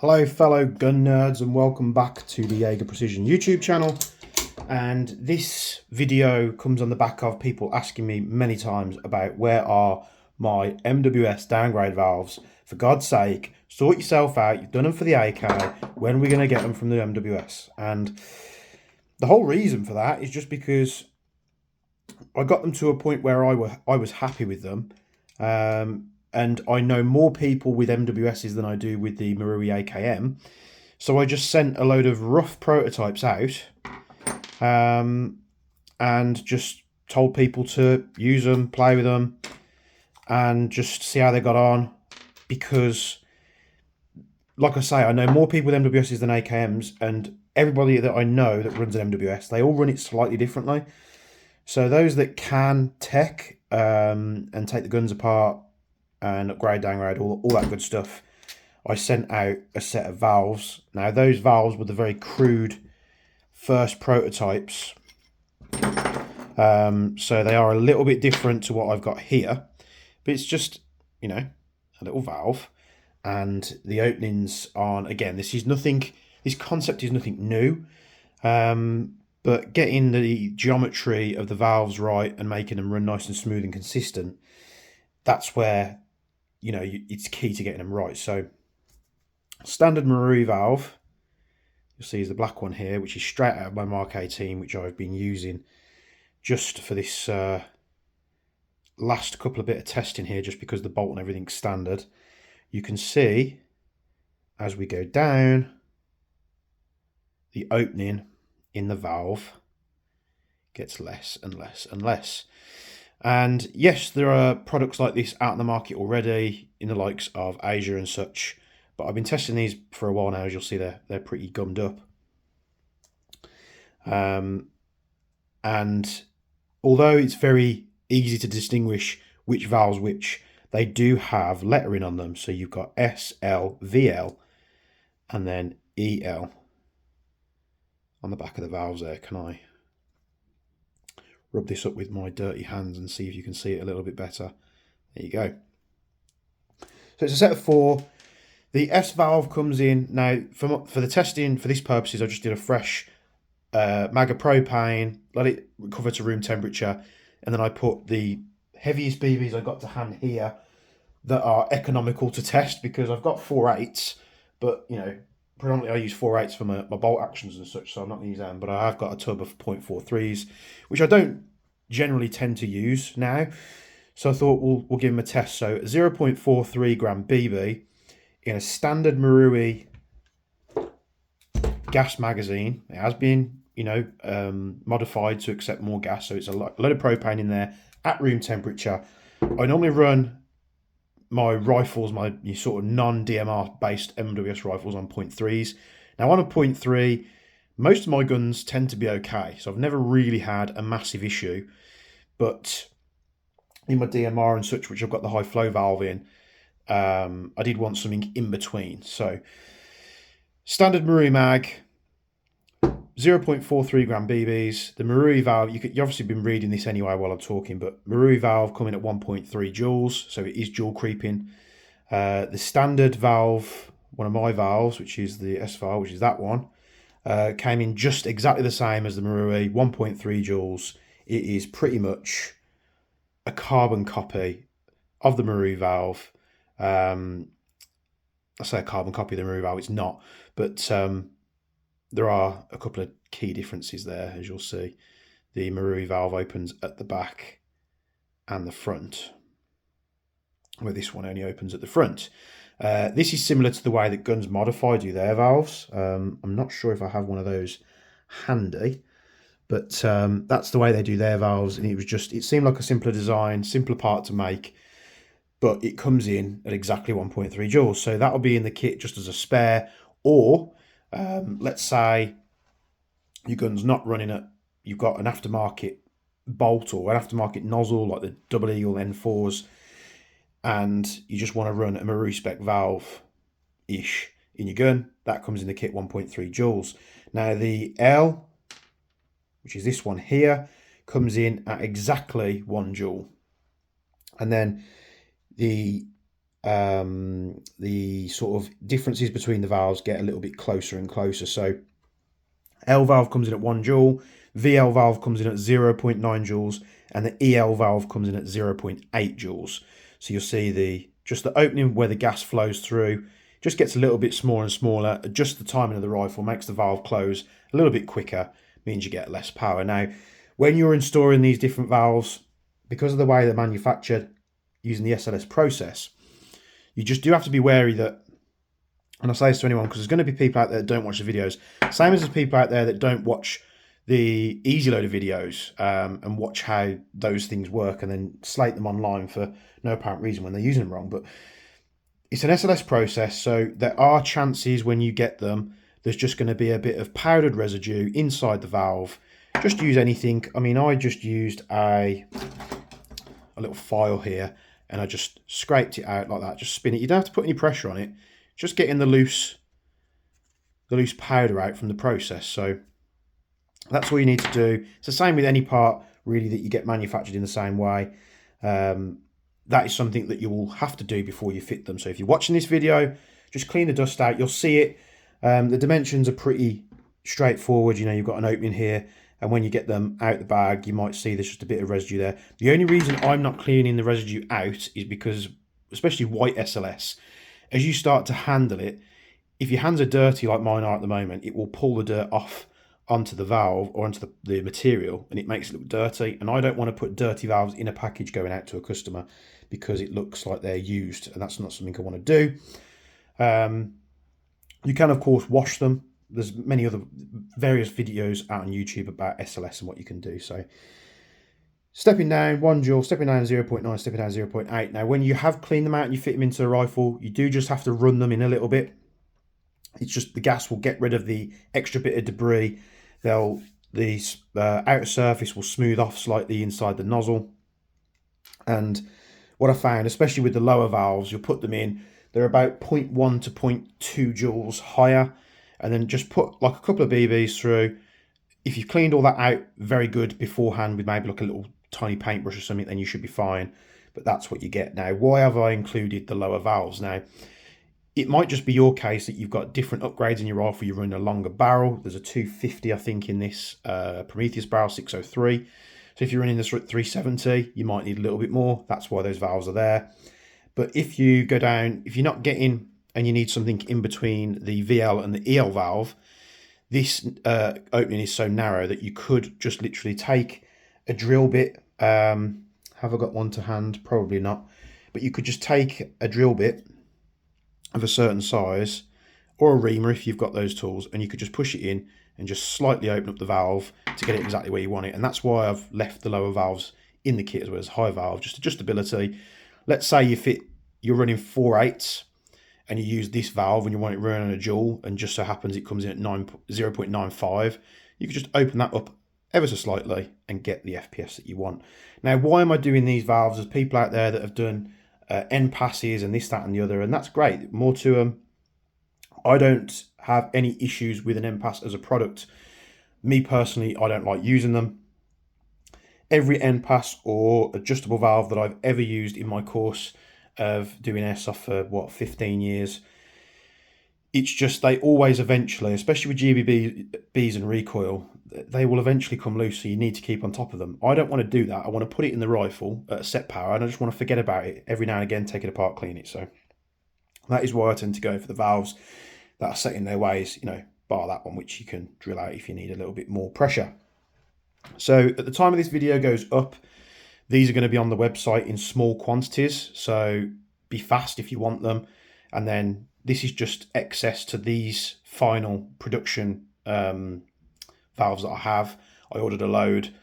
Hello fellow gun nerds and welcome back to the Jaeger Precision YouTube channel. And this video comes on the back of people asking me many times about where are my MWS downgrade valves. For God's sake, sort yourself out. You've done them for the AK. When are we going to get them from the MWS? And the whole reason for that is just because I got them to a point where I was happy with them. And I know more people with MWSs than I do with the Marui AKM. So I just sent a load of rough prototypes out and just told people to use them, play with them, and just see how they got on. Because, like I say, I know more people with MWSs than AKMs, and everybody that I know that runs an MWS, they all run it slightly differently. So those that can tech and take the guns apart and upgrade, downgrade, all that good stuff, I sent out a set of valves. Now those valves were the very crude first prototypes, so they are a little bit different to what I've got here, but it's just, you know, a little valve, and the openings aren't, again, this concept is nothing new, but getting the geometry of the valves right and making them run nice and smooth and consistent, that's where, you know, it's key to getting them right. So standard Marui valve, you'll see is the black one here, which is straight out of my Mark 18, which I've been using just for this last couple of bit of testing here, just because the bolt and everything's standard. You can see as we go down, the opening in the valve gets less and less and less. And yes, there are products like this out in the market already in the likes of Asia and such, but I've been testing these for a while now. As you'll see, they're pretty gummed up. And although it's very easy to distinguish which valves which, they do have lettering on them. So you've got S, L, VL, and then EL on the back of the valves there. Can I rub this up with my dirty hands and see if you can see it a little bit better? There you go. So it's a set of 4. The S valve comes in. Now, for the testing, for these purposes, I just did a fresh mag of propane, let it recover to room temperature, and then I put the heaviest BBs I got to hand here that are economical to test, because I've got 4.8s, but, you know, predominantly I use 4.8s for my bolt actions and such, so I'm not going to use them, but I have got a tub of 0.43s, which I don't generally tend to use now, so I thought we'll give them a test. So 0.43 gram BB in a standard Marui gas magazine. It has been, you know, modified to accept more gas, so it's a load of propane in there at room temperature. I normally run my rifles, my sort of non-DMR based MWS rifles, on 0.3s. Now on a 0.3, most of my guns tend to be okay, so I've never really had a massive issue, but in my DMR and such, which I've got the high flow valve in, I did want something in between. So standard Marui mag, 0.43 gram BBs. The Marui valve, you've obviously been reading this anyway while I'm talking, but Marui valve coming at 1.3 joules, so it is joule creeping. The standard valve, one of my valves, which is the S valve, which is that one, came in just exactly the same as the Marui, 1.3 joules. It is pretty much a carbon copy of the Marui valve. I say a carbon copy of the Marui valve, it's not, but there are a couple of key differences there, as you'll see. The Marui valve opens at the back and the front, where this one only opens at the front. This is similar to the way that Guns Modify do their valves. I'm not sure if I have one of those handy, but that's the way they do their valves, and it seemed like a simpler design, simpler part to make, but it comes in at exactly 1.3 joules. So that'll be in the kit just as a spare, or let's say your gun's not running at, you've got an aftermarket bolt or an aftermarket nozzle like the Double Eagle N4s, and you just want to run a Marui spec valve-ish in your gun. That comes in the kit 1.3 joules. Now the L, which is this one here, comes in at exactly 1 joule. And then the the sort of differences between the valves get a little bit closer and closer. So L valve comes in at 1 joule, VL valve comes in at 0.9 joules, and the EL valve comes in at 0.8 joules. So you'll see just the opening where the gas flows through just gets a little bit smaller and smaller. Adjust the timing of the rifle, makes the valve close a little bit quicker, means you get less power. Now, when you're installing these different valves, because of the way they're manufactured using the SLS process, you just do have to be wary that, and I say this to anyone because there's going to be people out there that don't watch the videos, same as there's people out there that don't watch the easy loader videos and watch how those things work and then slate them online for no apparent reason when they're using them wrong. But it's an SLS process, so there are chances when you get them, there's just going to be a bit of powdered residue inside the valve. Just use anything. I mean, I just used a little file here and I just scraped it out like that, just spin it. You don't have to put any pressure on it, just getting the loose powder out from the process. So that's all you need to do. It's the same with any part really that you get manufactured in the same way. That is something that you will have to do before you fit them. So if you're watching this video, just clean the dust out. You'll see it. The dimensions are pretty straightforward. You know, you've got an opening here, and when you get them out the bag, you might see there's just a bit of residue there. The only reason I'm not cleaning the residue out is because, especially white SLS, as you start to handle it, if your hands are dirty like mine are at the moment, it will pull the dirt off onto the valve or onto the material, and it makes it look dirty. And I don't want to put dirty valves in a package going out to a customer because it looks like they're used, and that's not something I want to do. You can of course wash them. There's many other various videos out on YouTube about SLS and what you can do. So stepping down 1 joule, stepping down 0.9, stepping down 0.8. Now when you have cleaned them out and you fit them into a rifle, you do just have to run them in a little bit. It's just the gas will get rid of the extra bit of debris. The outer surface will smooth off slightly inside the nozzle. And what I found, especially with the lower valves, you'll put them in, they're about 0.1 to 0.2 joules higher, and then just put like a couple of BBs through. If you've cleaned all that out very good beforehand with maybe like a little tiny paintbrush or something, then you should be fine. But that's what you get. Now, why have I included the lower valves? Now, it might just be your case that you've got different upgrades in your rifle. You're running a longer barrel. There's a 250, I think, in this Prometheus barrel, 603. So if you're running this 370, you might need a little bit more. That's why those valves are there. But if you go down, if you're not getting, and you need something in between the VL and the EL valve, this opening is so narrow that you could just literally take a drill bit. Have I got one to hand? Probably not. But you could just take a drill bit of a certain size, or a reamer if you've got those tools, and you could just push it in and just slightly open up the valve to get it exactly where you want it. And that's why I've left the lower valves in the kit as well as high valve, just adjustability. Let's say you're running 4/8 and you use this valve and you want it running on a Joule, and just so happens it comes in at 0.95, you could just open that up ever so slightly and get the FPS that you want. Now, why am I doing these valves? There's people out there that have done end passes and this, that, and the other, and that's great. More to them. I don't have any issues with an end pass as a product. Me personally, I don't like using them. Every end pass or adjustable valve that I've ever used in my course of doing airsoft for 15 years, it's just they always eventually, especially with GBBs and recoil, they will eventually come loose, so you need to keep on top of them. I don't want to do that. I want to put it in the rifle at a set power, and I just want to forget about it every now and again, take it apart, clean it. So that is why I tend to go for the valves that are set in their ways, bar that one, which you can drill out if you need a little bit more pressure. So at the time of this video goes up, these are going to be on the website in small quantities, so be fast if you want them. And then this is just excess to these final production valves that I have. I ordered a load.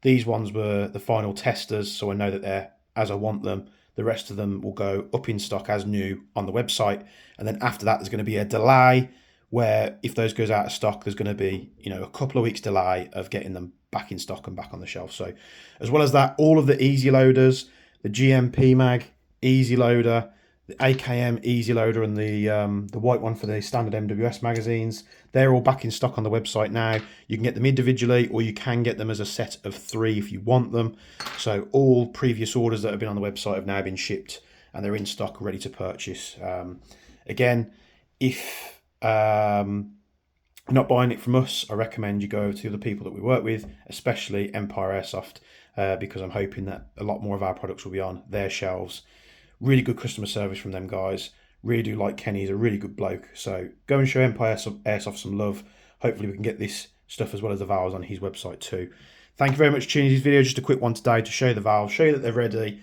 These ones were the final testers, so I know that they're as I want them. The rest of them will go up in stock as new on the website. And then after that, there's going to be a delay where if those goes out of stock, there's going to be, a couple of weeks delay of getting them back in stock and back on the shelf. So as well as that, all of the easy loaders, the GMP mag easy loader, the AKM easy loader, and the white one for the standard MWS magazines, they're all back in stock on the website now. You can get them individually, or you can get them as a set of 3 if you want them. So all previous orders that have been on the website have now been shipped and they're in stock, ready to purchase. Again, if not buying it from us, I recommend you go to the people that we work with, especially Empire Airsoft, because I'm hoping that a lot more of our products will be on their shelves. Really good customer service from them guys. Really do like Kenny. He's a really good bloke. So go and show Empire Airsoft some love. Hopefully we can get this stuff as well as the valves on his website too. Thank you very much for tuning in this video. Just a quick one today to show you the valves, show you that they're ready.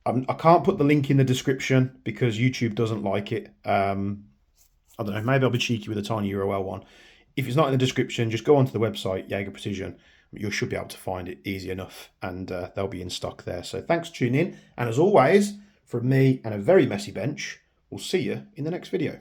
I can't put the link in the description because YouTube doesn't like it. I don't know, maybe I'll be cheeky with a tiny URL one. If it's not in the description, just go onto the website, Jaeger Precision. You should be able to find it easy enough, and they'll be in stock there. So thanks for tuning in. And as always, from me and a very messy bench, we'll see you in the next video.